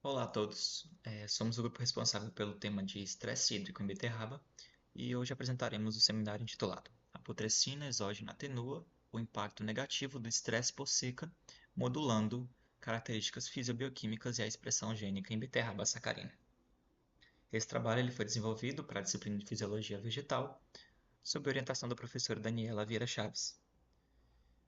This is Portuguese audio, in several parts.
Olá a todos, somos o grupo responsável pelo tema de estresse hídrico em beterraba e hoje apresentaremos o seminário intitulado A putrescina exógena atenua o impacto negativo do estresse por seca, modulando características fisiobioquímicas e a expressão gênica em beterraba sacarina. Esse trabalho ele foi desenvolvido para a disciplina de Fisiologia Vegetal, sob orientação da professora Daniela Vieira Chaves.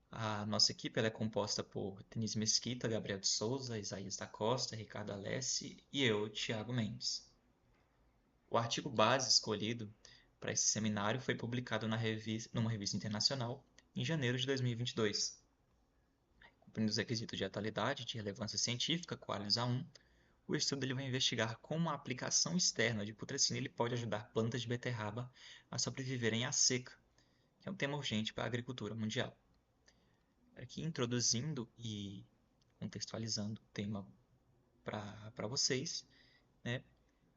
A nossa equipe ela é composta por Denise Mesquita, Gabriel de Souza, Isaías da Costa, Ricardo Alessi e eu, Thiago Mendes. O artigo base escolhido para esse seminário foi publicado numa revista internacional em janeiro de 2022. Cumprindo os requisitos de atualidade e de relevância científica, Qualis A1, o estudo ele vai investigar como a aplicação externa de putrescina ele pode ajudar plantas de beterraba a sobreviverem à seca, que é um tema urgente para a agricultura mundial. Aqui introduzindo e contextualizando o tema para vocês, né?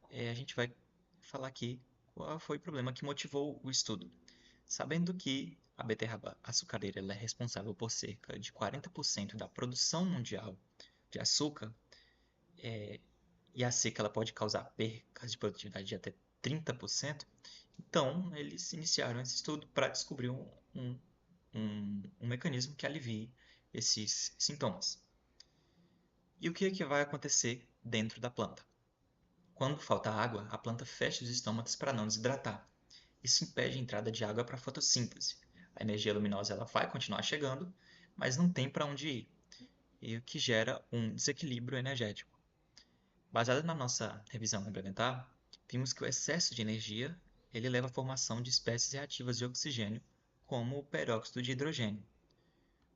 A gente vai falar aqui qual foi o problema que motivou o estudo. Sabendo que a beterraba açucareira ela é responsável por cerca de 40% da produção mundial de açúcar, e a seca ela pode causar percas de produtividade de até 30%, então eles iniciaram esse estudo para descobrir um mecanismo que alivie esses sintomas. E o que é que vai acontecer dentro da planta? Quando falta água, a planta fecha os estômatos para não desidratar. Isso impede a entrada de água para a fotossíntese. A energia luminosa ela vai continuar chegando, mas não tem para onde ir, e o que gera um desequilíbrio energético. Baseado na nossa revisão complementar, vimos que o excesso de energia ele leva à formação de espécies reativas de oxigênio, como o peróxido de hidrogênio.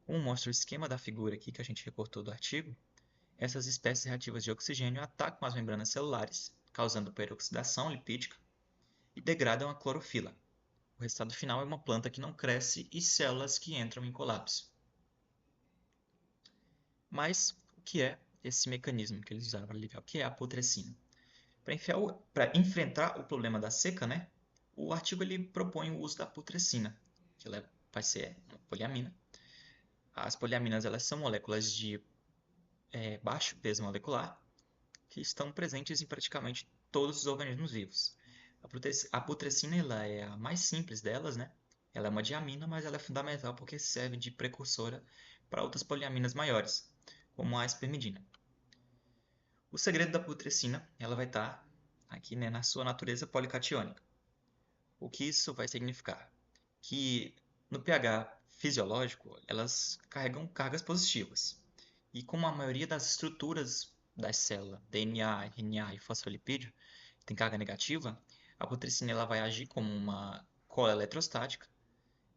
Como mostra o esquema da figura aqui que a gente recortou do artigo, essas espécies reativas de oxigênio atacam as membranas celulares, causando peroxidação lipídica e degradam a clorofila. O resultado final é uma planta que não cresce e células que entram em colapso. Mas o que é esse mecanismo que eles usaram para aliviar? O que é a putrescina? Para enfrentar o problema da seca, né, o artigo ele propõe o uso da putrescina, que ela vai ser uma poliamina. As poliaminas elas são moléculas de baixo peso molecular que estão presentes em praticamente todos os organismos vivos. A putrescina ela é a mais simples delas, né? Ela é uma diamina, mas ela é fundamental porque serve de precursora para outras poliaminas maiores, como a espermidina. O segredo da putrescina ela vai estar aqui, né, na sua natureza policatiônica. O que isso vai significar? Que no pH fisiológico elas carregam cargas positivas. E como a maioria das estruturas da célula, DNA, RNA e fosfolipídio, tem carga negativa, a putrescina ela vai agir como uma cola eletrostática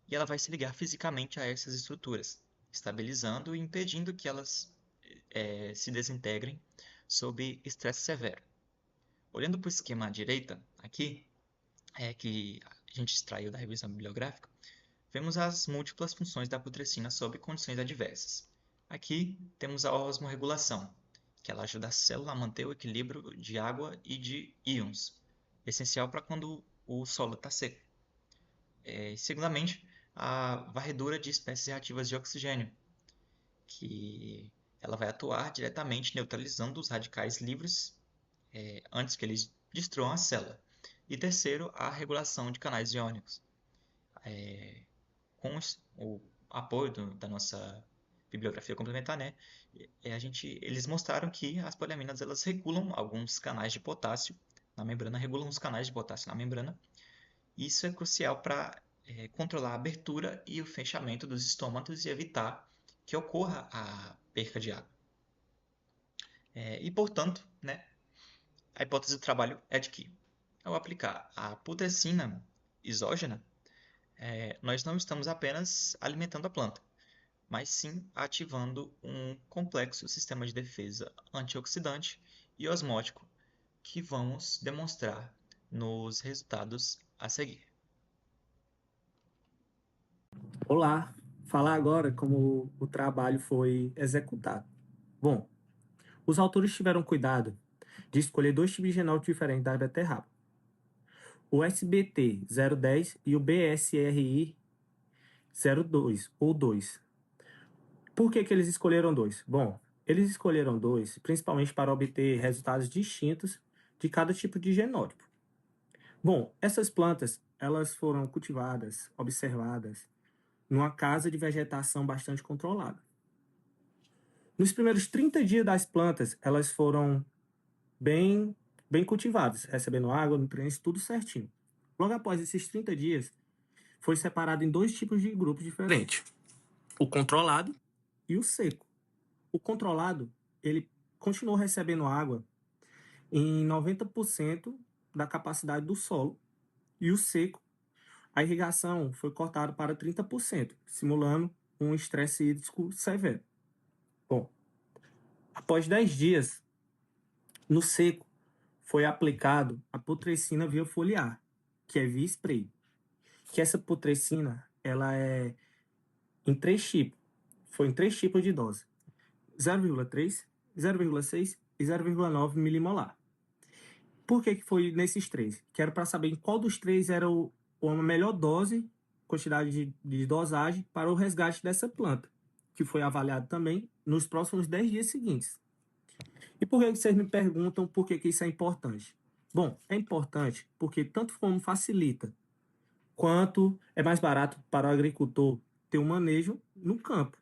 e ela vai se ligar fisicamente a essas estruturas, estabilizando e impedindo que elas se desintegrem sob estresse severo. Olhando para o esquema à direita, aqui, que a gente extraiu da revisão bibliográfica, vemos as múltiplas funções da putrescina sob condições adversas. Aqui temos a osmorregulação, que ela ajuda a célula a manter o equilíbrio de água e de íons, essencial para quando o solo está seco. Segundamente, a varredura de espécies reativas de oxigênio, que ela vai atuar diretamente neutralizando os radicais livres antes que eles destruam a célula. E terceiro, a regulação de canais iônicos. Com o apoio da nossa bibliografia complementar, né, eles mostraram que as poliaminas elas regulam alguns canais de potássio na membrana, regulam os canais de potássio na membrana. E isso é crucial para controlar a abertura e o fechamento dos estômatos e evitar que ocorra a perca de água. E, portanto, né, a hipótese do trabalho é de que, ao aplicar a putrescina exógena, nós não estamos apenas alimentando a planta, mas sim ativando um complexo sistema de defesa antioxidante e osmótico que vamos demonstrar nos resultados a seguir. Olá, falar agora como o trabalho foi executado. Bom, os autores tiveram cuidado de escolher dois tipos de genótipo diferentes da beterraba. O SBT 010 e o BSRI 02 ou 2. Por que eles escolheram dois? Bom, Eles escolheram dois, principalmente para obter resultados distintos de cada tipo de genótipo. Bom, essas plantas, elas foram cultivadas, observadas, numa casa de vegetação bastante controlada. Nos primeiros 30 dias das plantas, elas foram bem cultivadas, recebendo água, nutrientes, tudo certinho. Logo após esses 30 dias, foi separado em dois tipos de grupos diferentes: o controlado e o seco. O controlado, ele continuou recebendo água em 90% da capacidade do solo, e o seco, a irrigação foi cortada para 30%, simulando um estresse hídrico severo. Bom, após 10 dias, no seco, foi aplicado a putrescina via foliar, que é via spray. Que essa putrescina, ela é em três tipos. Foi em três tipos de dose: 0,3, 0,6 e 0,9 milimolar. Por que foi nesses três? Que era para saber em qual dos três era a melhor dose, quantidade de dosagem para o resgate dessa planta, que foi avaliado também nos próximos 10 dias seguintes. E por que vocês me perguntam por que isso é importante? Bom, é importante porque tanto como facilita, quanto é mais barato para o agricultor ter um manejo no campo.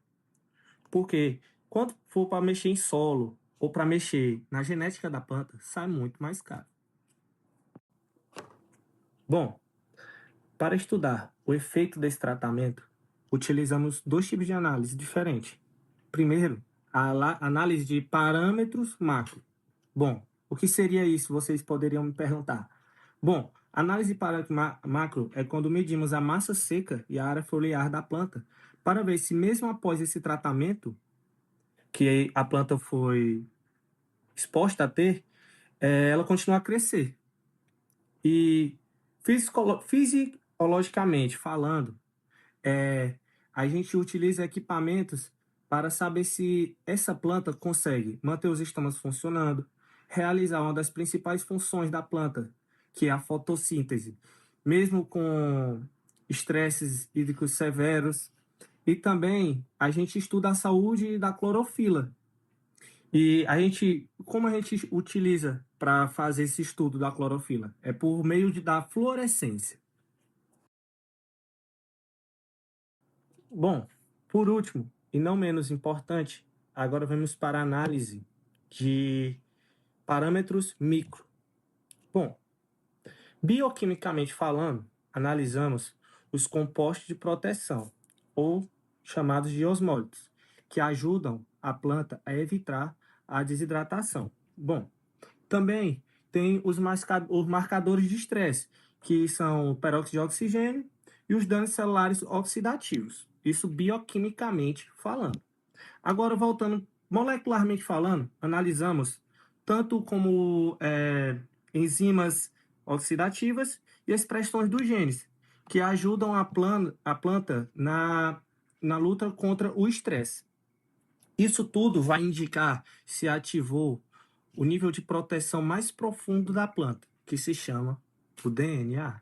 Porque quando for para mexer em solo ou para mexer na genética da planta, sai muito mais caro. Bom, para estudar o efeito desse tratamento, utilizamos dois tipos de análise diferentes. Primeiro, a análise de parâmetros macro. Bom, o que seria isso? Vocês poderiam me perguntar. Bom, análise de parâmetro macro é quando medimos a massa seca e a área foliar da planta para ver se mesmo após esse tratamento que a planta foi exposta a ter, ela continua a crescer. E fisiologicamente falando, a gente utiliza equipamentos para saber se essa planta consegue manter os estomas funcionando, realizar uma das principais funções da planta, que é a fotossíntese, mesmo com estresses hídricos severos. E também a gente estuda a saúde da clorofila. E como a gente utiliza para fazer esse estudo da clorofila? É por meio da fluorescência. Bom, por último, e não menos importante, agora vamos para a análise de parâmetros micro. Bom, bioquimicamente falando, analisamos os compostos de proteção, ou chamados de osmólitos, que ajudam a planta a evitar a desidratação. Bom, também tem os marcadores de estresse, que são o peróxido de oxigênio e os danos celulares oxidativos. Isso bioquimicamente falando. Agora, voltando molecularmente falando, analisamos tanto como enzimas oxidativas e expressões dos genes, que ajudam a planta na luta contra o estresse. Isso tudo vai indicar se ativou o nível de proteção mais profundo da planta, que se chama o DNA.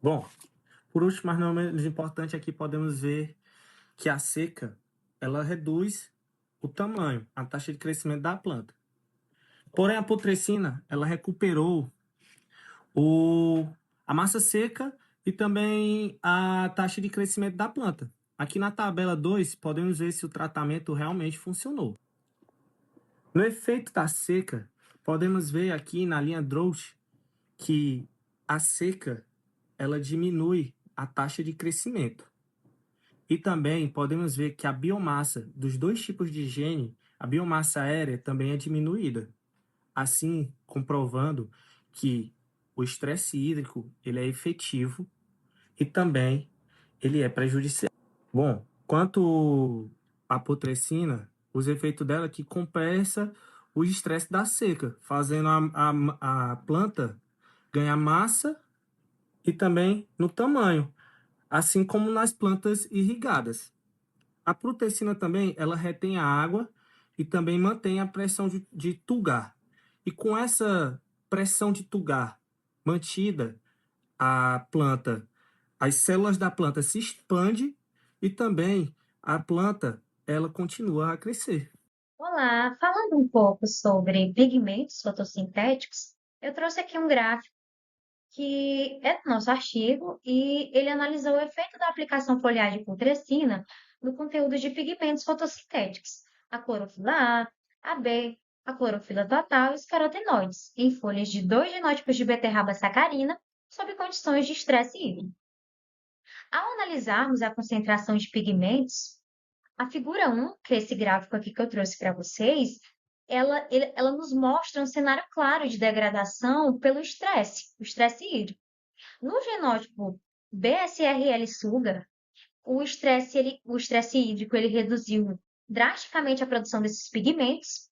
Bom, por último, mas não menos importante, aqui podemos ver que a seca ela reduz o tamanho, a taxa de crescimento da planta. Porém, a putrescina ela recuperou a massa seca e também a taxa de crescimento da planta. Aqui na tabela 2, podemos ver se o tratamento realmente funcionou. No efeito da seca, podemos ver aqui na linha Drought que a seca ela diminui a taxa de crescimento. E também podemos ver que a biomassa dos dois tipos de gene, a biomassa aérea, também é diminuída. Assim, comprovando que o estresse hídrico ele é efetivo e também ele é prejudicial. Bom, quanto à putrescina, os efeitos dela que compensa o estresse da seca, fazendo a planta ganhar massa e também no tamanho, assim como nas plantas irrigadas. A putrescina também, ela retém a água e também mantém a pressão de tulgar. E com essa pressão de tulgar mantida, a planta, as células da planta se expandem E também a planta, ela continua a crescer. Olá, falando um pouco sobre pigmentos fotossintéticos, eu trouxe aqui um gráfico que é do nosso artigo e ele analisou o efeito da aplicação foliar de putrescina no conteúdo de pigmentos fotossintéticos, a clorofila A B, a clorofila total e os carotenoides, em folhas de dois genótipos de beterraba sacarina, sob condições de estresse hídrico. Ao analisarmos a concentração de pigmentos, a figura 1, que é esse gráfico aqui que eu trouxe para vocês, ela nos mostra um cenário claro de degradação pelo estresse, o estresse hídrico. No genótipo BSRL Sugar, o estresse hídrico ele reduziu drasticamente a produção desses pigmentos.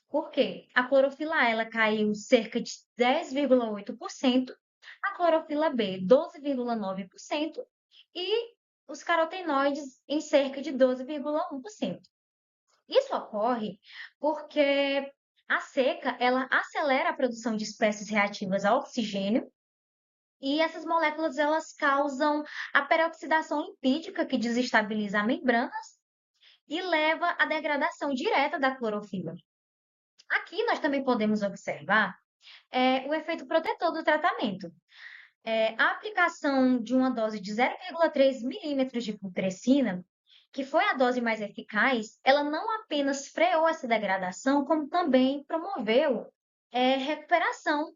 Por quê? A clorofila A ela caiu cerca de 10,8%, a clorofila B 12,9% e os carotenoides em cerca de 12,1%. Isso ocorre porque a seca ela acelera a produção de espécies reativas ao oxigênio e essas moléculas elas causam a peroxidação lipídica que desestabiliza as membranas e leva à degradação direta da clorofila. Aqui nós também podemos observar o efeito protetor do tratamento. A aplicação de uma dose de 0,3 milímetros de putrescina, que foi a dose mais eficaz, ela não apenas freou essa degradação, como também promoveu recuperação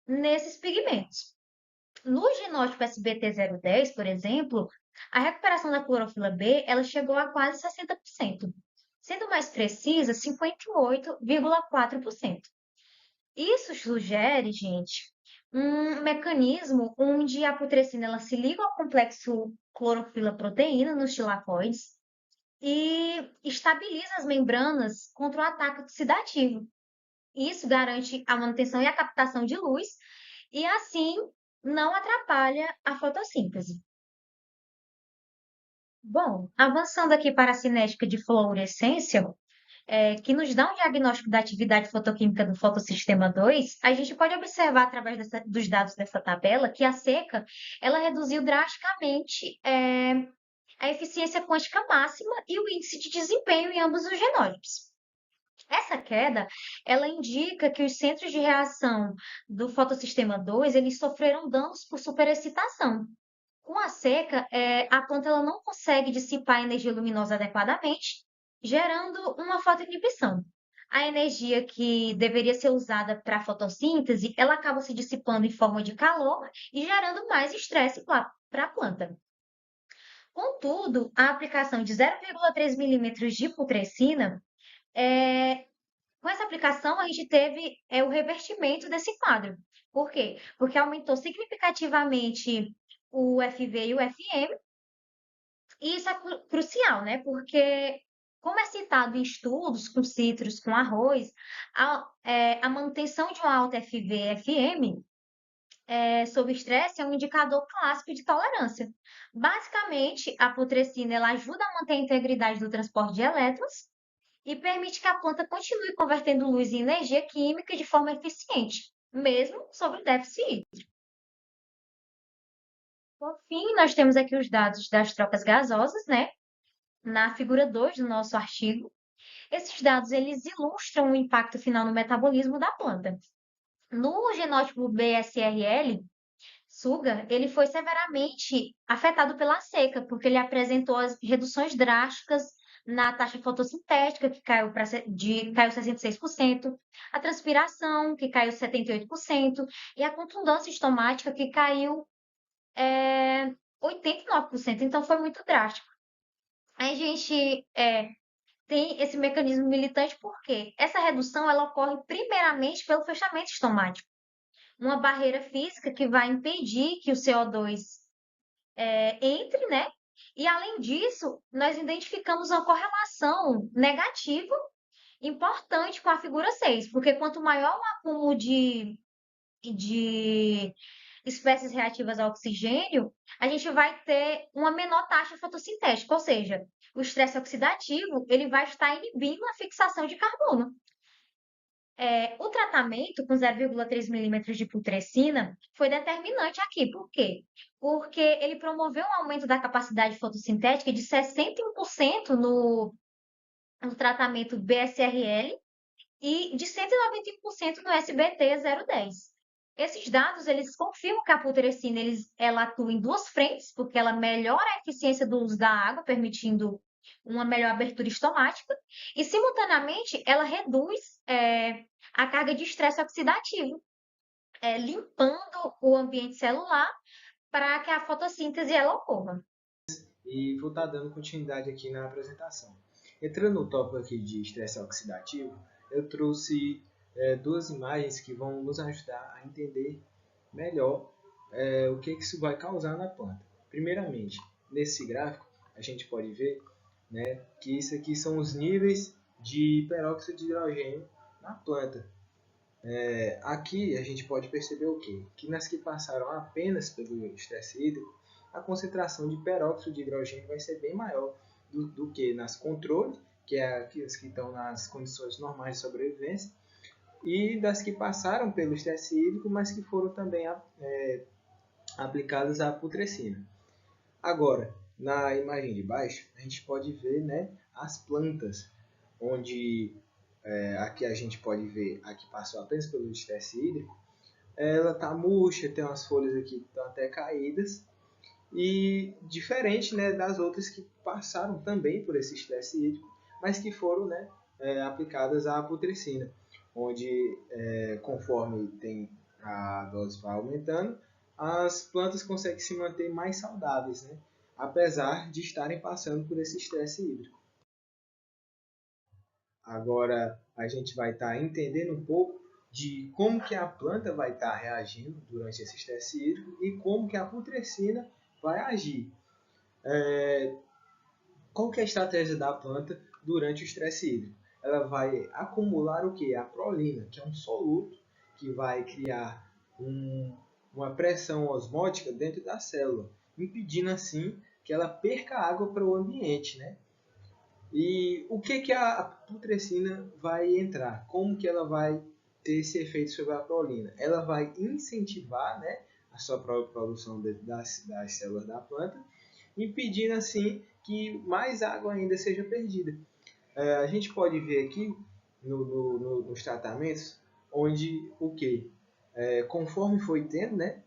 nesses pigmentos. No genótipo SBT010, por exemplo, a recuperação da clorofila B ela chegou a quase 60%, sendo mais precisa, 58,4%. Isso sugere, gente, um mecanismo onde a putrescina ela se liga ao complexo clorofila-proteína nos tilacoides e estabiliza as membranas contra o ataque oxidativo. Isso garante a manutenção e a captação de luz e, assim, não atrapalha a fotossíntese. Bom, avançando aqui para a cinética de fluorescência, que nos dá um diagnóstico da atividade fotoquímica do fotossistema 2, a gente pode observar através dos dados dessa tabela que a seca ela reduziu drasticamente a eficiência quântica máxima e o índice de desempenho em ambos os genótipos. Essa queda, ela indica que os centros de reação do fotossistema 2, eles sofreram danos por superexcitação. Com a seca, a planta ela não consegue dissipar a energia luminosa adequadamente, gerando uma fotoinibição. A energia que deveria ser usada para a fotossíntese, ela acaba se dissipando em forma de calor e gerando mais estresse para a planta. Contudo, a aplicação de 0,3 milímetros de putrescina, com essa aplicação a gente teve o revertimento desse quadro. Por quê? Porque aumentou significativamente o FV e o FM, e isso é crucial, né? Porque, como é citado em estudos com citros, com arroz, a manutenção de uma alta FV e FM sob estresse é um indicador clássico de tolerância. Basicamente, a putrescina ela ajuda a manter a integridade do transporte de elétrons e permite que a planta continue convertendo luz em energia química de forma eficiente, mesmo sob o déficit hídrico. Por fim, nós temos aqui os dados das trocas gasosas, né? Na figura 2 do nosso artigo. Esses dados eles ilustram o impacto final no metabolismo da planta. No genótipo BSRL, Suga, ele foi severamente afetado pela seca, porque ele apresentou as reduções drásticas na taxa fotossintética, que caiu 66%, a transpiração, que caiu 78%, e a contundância estomática, que caiu 89%. Então, foi muito drástico. A gente tem esse mecanismo militante porque essa redução ela ocorre primeiramente pelo fechamento estomático, uma barreira física que vai impedir que o CO2 entre, né? E além disso, nós identificamos uma correlação negativa importante com a figura 6, porque quanto maior o acúmulo de espécies reativas ao oxigênio, a gente vai ter uma menor taxa fotossintética, ou seja, o estresse oxidativo ele vai estar inibindo a fixação de carbono. O tratamento com 0,3 milímetros de putrescina foi determinante aqui. Por quê? Porque ele promoveu um aumento da capacidade fotossintética de 61% no tratamento BSRL e de 191% no SBT-010. Esses dados, eles confirmam que a putrescina ela atua em duas frentes, porque ela melhora a eficiência do uso da água, permitindo uma melhor abertura estomática, e simultaneamente ela reduz a carga de estresse oxidativo, limpando o ambiente celular para que a fotossíntese ela ocorra. E vou estar dando continuidade aqui na apresentação. Entrando no tópico aqui de estresse oxidativo, eu trouxe duas imagens que vão nos ajudar a entender melhor o que isso vai causar na planta. Primeiramente, nesse gráfico, a gente pode ver, né, que isso aqui são os níveis de peróxido de hidrogênio na planta. Aqui a gente pode perceber o quê? Que nas que passaram apenas pelo estresse hídrico, a concentração de peróxido de hidrogênio vai ser bem maior do que nas controles, que é aquelas que estão nas condições normais de sobrevivência, e das que passaram pelo estresse hídrico, mas que foram também aplicadas à putrescina. Agora, na imagem de baixo, a gente pode ver, né, as plantas, onde aqui a gente pode ver a que passou apenas pelo estresse hídrico, ela está murcha, tem umas folhas aqui que estão até caídas, e diferente, né, das outras que passaram também por esse estresse hídrico, mas que foram, né, aplicadas à putrescina, onde conforme a dose vai aumentando, as plantas conseguem se manter mais saudáveis, né, apesar de estarem passando por esse estresse hídrico. Agora a gente vai estar entendendo um pouco de como que a planta vai estar reagindo durante esse estresse hídrico e como que a putrescina vai agir. Qual que é a estratégia da planta durante o estresse hídrico? Ela vai acumular o que? A prolina, que é um soluto que vai criar uma pressão osmótica dentro da célula, impedindo assim que ela perca água para o ambiente, né? E o que a putrescina vai entrar? Como que ela vai ter esse efeito sobre a prolina? Ela vai incentivar, né, a sua própria produção das células da planta, impedindo assim que mais água ainda seja perdida. A gente pode ver aqui nos tratamentos onde o que? Conforme foi tendo, né,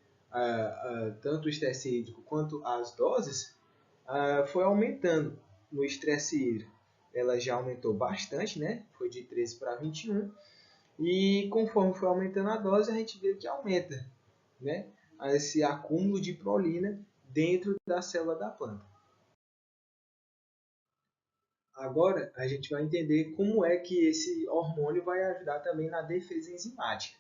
tanto o estresse hídrico quanto as doses, foi aumentando no estresse hídrico. Ela já aumentou bastante, né? Foi de 13 para 21. E conforme foi aumentando a dose, a gente vê que aumenta, né, esse acúmulo de prolina dentro da célula da planta. Agora a gente vai entender como é que esse hormônio vai ajudar também na defesa enzimática.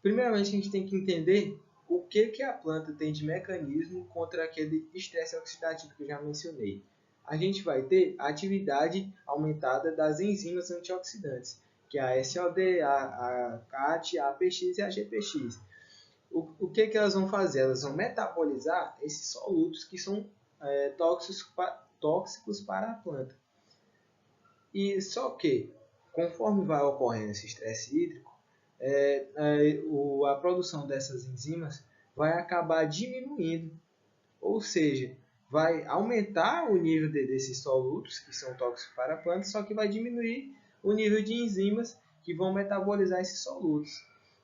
Primeiramente, a gente tem que entender o que a planta tem de mecanismo contra aquele estresse oxidativo que eu já mencionei. A gente vai ter a atividade aumentada das enzimas antioxidantes, que é a SOD, a CAT, a APX e a GPX. O que elas vão fazer? Elas vão metabolizar esses solutos que são tóxicos para a planta. E só que, conforme vai ocorrendo esse estresse hídrico, a produção dessas enzimas vai acabar diminuindo, ou seja, vai aumentar o nível desses solutos que são tóxicos para a planta, só que vai diminuir o nível de enzimas que vão metabolizar esses solutos.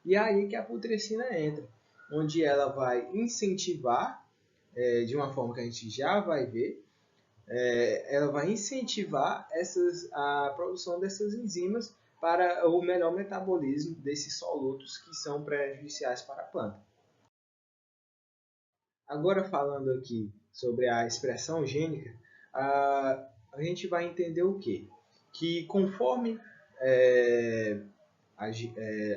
E é aí que a putrescina entra, onde ela vai incentivar, de uma forma que a gente já vai ver, ela vai incentivar a produção dessas enzimas para o melhor metabolismo desses solutos que são prejudiciais para a planta. Agora falando aqui sobre a expressão gênica, a gente vai entender o quê? Que conforme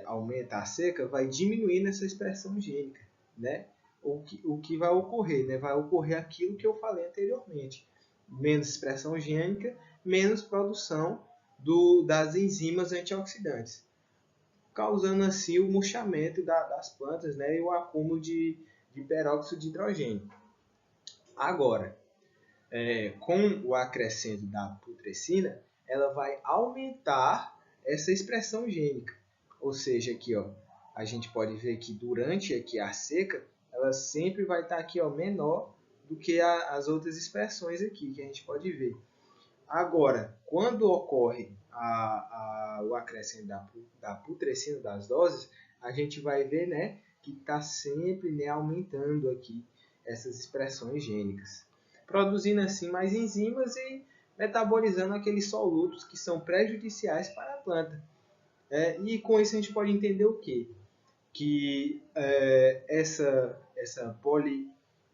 aumenta a seca, vai diminuindo essa expressão gênica, né? O que vai ocorrer? Né? Vai ocorrer aquilo que eu falei anteriormente. Menos expressão gênica, menos produção das enzimas antioxidantes, causando assim o murchamento das plantas, né, e o acúmulo de peróxido de hidrogênio. Agora, com o acrescento da putrescina, ela vai aumentar essa expressão gênica. Ou seja, aqui ó, a gente pode ver que durante aqui a seca, ela sempre vai estar aqui ó, menor do que as outras expressões aqui que a gente pode ver. Agora, quando ocorre o acréscimo da putrescina das doses, a gente vai ver, né, que está sempre, né, aumentando aqui essas expressões gênicas, produzindo assim mais enzimas e metabolizando aqueles solutos que são prejudiciais para a planta. E com isso a gente pode entender o quê? Que essa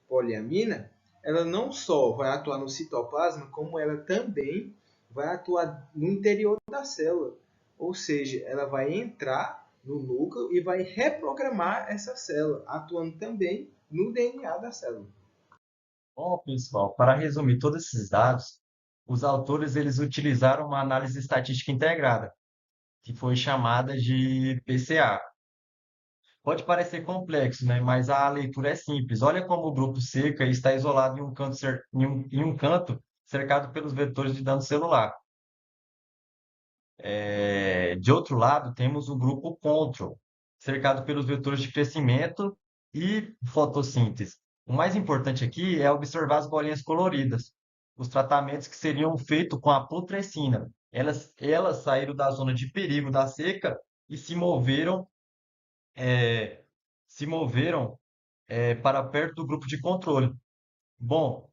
poliamina, ela não só vai atuar no citoplasma, como ela também vai atuar no interior da célula. Ou seja, ela vai entrar no núcleo e vai reprogramar essa célula, atuando também no DNA da célula. Bom, pessoal, para resumir todos esses dados, os autores eles utilizaram uma análise estatística integrada, que foi chamada de PCA. Pode parecer complexo, né? Mas a leitura é simples. Olha como o grupo seca está isolado em um canto cercado pelos vetores de dano celular. De outro lado, temos o grupo control, cercado pelos vetores de crescimento e fotossíntese. O mais importante aqui é observar as bolinhas coloridas, os tratamentos que seriam feitos com a putrescina. Elas saíram da zona de perigo da seca e é, se moveram para perto do grupo de controle. Bom,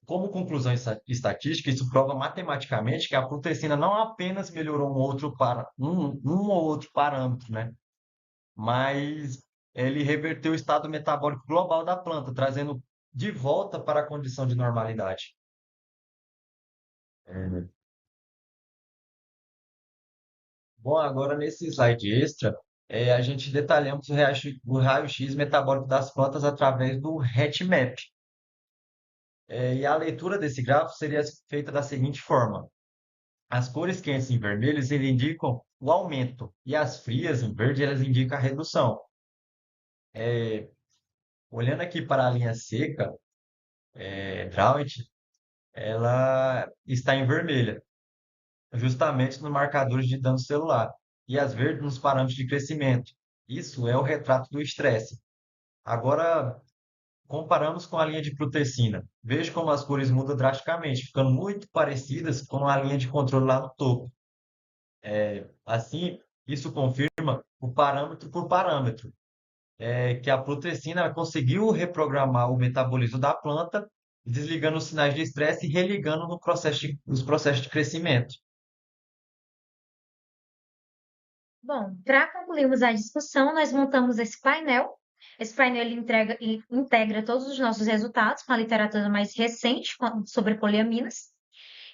como conclusão estatística, isso prova matematicamente que a putrescina não apenas melhorou um ou outro parâmetro, né? Mas ele reverteu o estado metabólico global da planta, trazendo de volta para a condição de normalidade. É. Bom, agora nesse slide extra, a gente detalhamos o raio-x metabólico das plantas através do HET-map. E a leitura desse gráfico seria feita da seguinte forma: as cores quentes em vermelho eles indicam o aumento e as frias em verde elas indicam a redução. Olhando aqui para a linha seca, drought, ela está em vermelha, justamente nos marcadores de dano celular, e as verdes nos parâmetros de crescimento. Isso é o retrato do estresse. Agora, comparamos com a linha de Protecina. Veja como as cores mudam drasticamente, ficando muito parecidas com a linha de controle lá no topo. Assim, isso confirma o parâmetro por parâmetro, que a Protecina ela conseguiu reprogramar o metabolismo da planta, desligando os sinais de estresse e religando nos processos de crescimento. Bom, para concluirmos a discussão, nós montamos esse painel. Esse painel ele integra todos os nossos resultados com a literatura mais recente sobre poliaminas.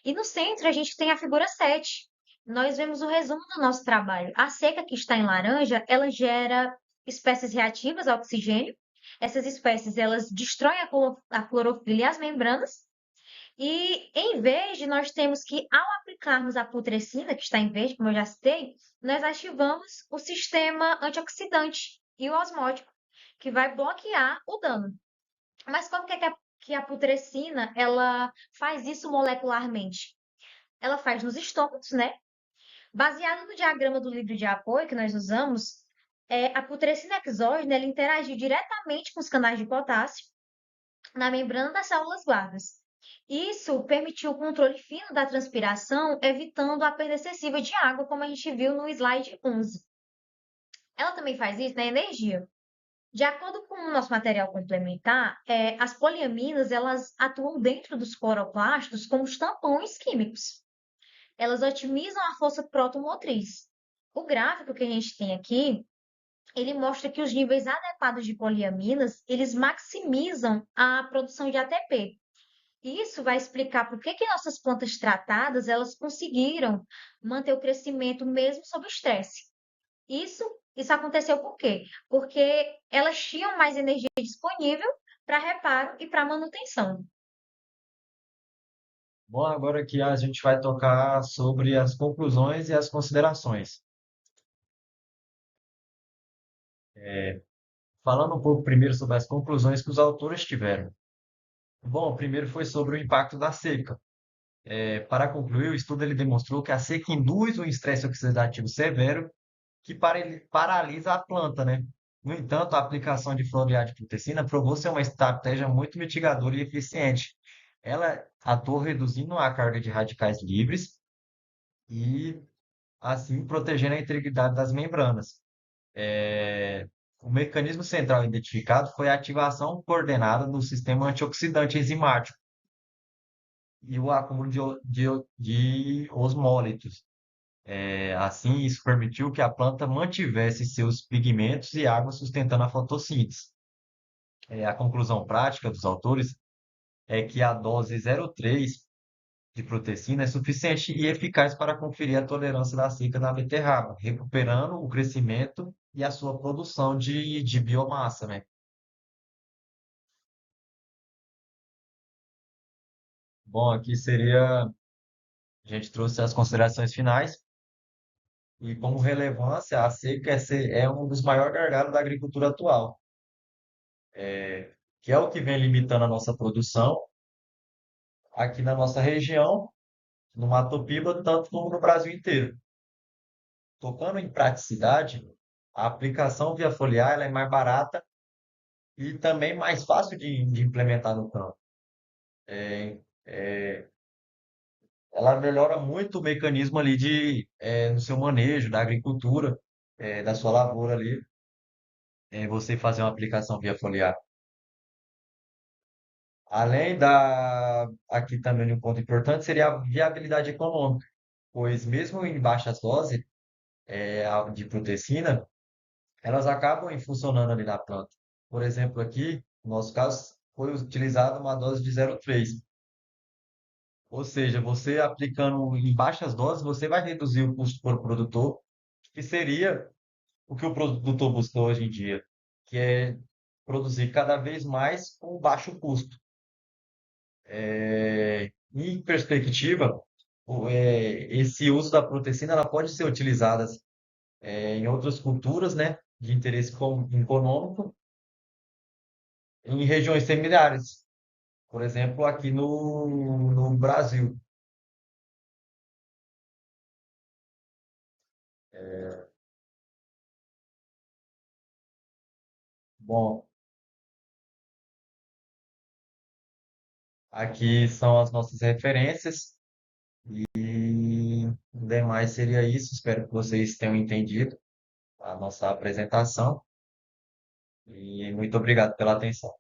E no centro a gente tem a figura 7. Nós vemos o resumo do nosso trabalho. A seca que está em laranja, ela gera espécies reativas ao oxigênio. Essas espécies, elas destroem a clorofila e as membranas. E em verde, nós temos que, ao aplicarmos a putrescina, que está em verde, como eu já citei, nós ativamos o sistema antioxidante e o osmótico, que vai bloquear o dano. Mas como que a putrescina ela faz isso molecularmente? Ela faz nos estômagos, né? Baseado no diagrama do livro de apoio que nós usamos, a putrescina exógena ela interage diretamente com os canais de potássio na membrana das células guardas. Isso permitiu o controle fino da transpiração, evitando a perda excessiva de água, como a gente viu no slide 11. Ela também faz isso na energia. De acordo com o nosso material complementar, as poliaminas elas atuam dentro dos cloroplastos como os tampões químicos. Elas otimizam a força protomotriz. O gráfico que a gente tem aqui, ele mostra que os níveis adequados de poliaminas, eles maximizam a produção de ATP. Isso vai explicar por que nossas plantas tratadas, elas conseguiram manter o crescimento mesmo sob estresse. Isso aconteceu por quê? Porque elas tinham mais energia disponível para reparo e para manutenção. Bom, agora aqui a gente vai tocar sobre as conclusões e as considerações. Falando um pouco primeiro sobre as conclusões que os autores tiveram. Bom, primeiro foi sobre o impacto da seca. Para concluir, o estudo ele demonstrou que a seca induz um estresse oxidativo severo que paralisa a planta, né? No entanto, a aplicação de fluoreado de proteína provou ser uma estratégia muito mitigadora e eficiente. Ela atua reduzindo a carga de radicais livres e, assim, protegendo a integridade das membranas. O mecanismo central identificado foi a ativação coordenada do sistema antioxidante enzimático e o acúmulo de osmólitos. Assim, isso permitiu que a planta mantivesse seus pigmentos e água sustentando a fotossíntese. A conclusão prática dos autores é que a dose 0,3 de proteína é suficiente e eficaz para conferir a tolerância da seca da beterraba, recuperando o crescimento e a sua produção de biomassa, né? Bom, aqui seria, a gente trouxe as considerações finais e como relevância, a seca é um dos maiores gargalos da agricultura atual, que é o que vem limitando a nossa produção aqui na nossa região, no Mato Piba, tanto como no Brasil inteiro. Tocando em praticidade, a aplicação via foliar ela é mais barata e também mais fácil de implementar no campo. Ela melhora muito o mecanismo ali no seu manejo, da agricultura, da sua lavoura ali, você fazer uma aplicação via foliar. Aqui também um ponto importante seria a viabilidade econômica, pois mesmo em baixas doses, de proteína, elas acabam funcionando ali na planta. Por exemplo, aqui, no nosso caso, foi utilizada uma dose de 0,3. Ou seja, você aplicando em baixas doses, você vai reduzir o custo para o produtor, que seria o que o produtor busca hoje em dia, que é produzir cada vez mais com baixo custo. Em perspectiva, esse uso da proteína ela pode ser utilizada em outras culturas, né, de interesse econômico, em regiões similares. Por exemplo, aqui no Brasil. Bom, aqui são as nossas referências e o demais seria isso. Espero que vocês tenham entendido a nossa apresentação e muito obrigado pela atenção.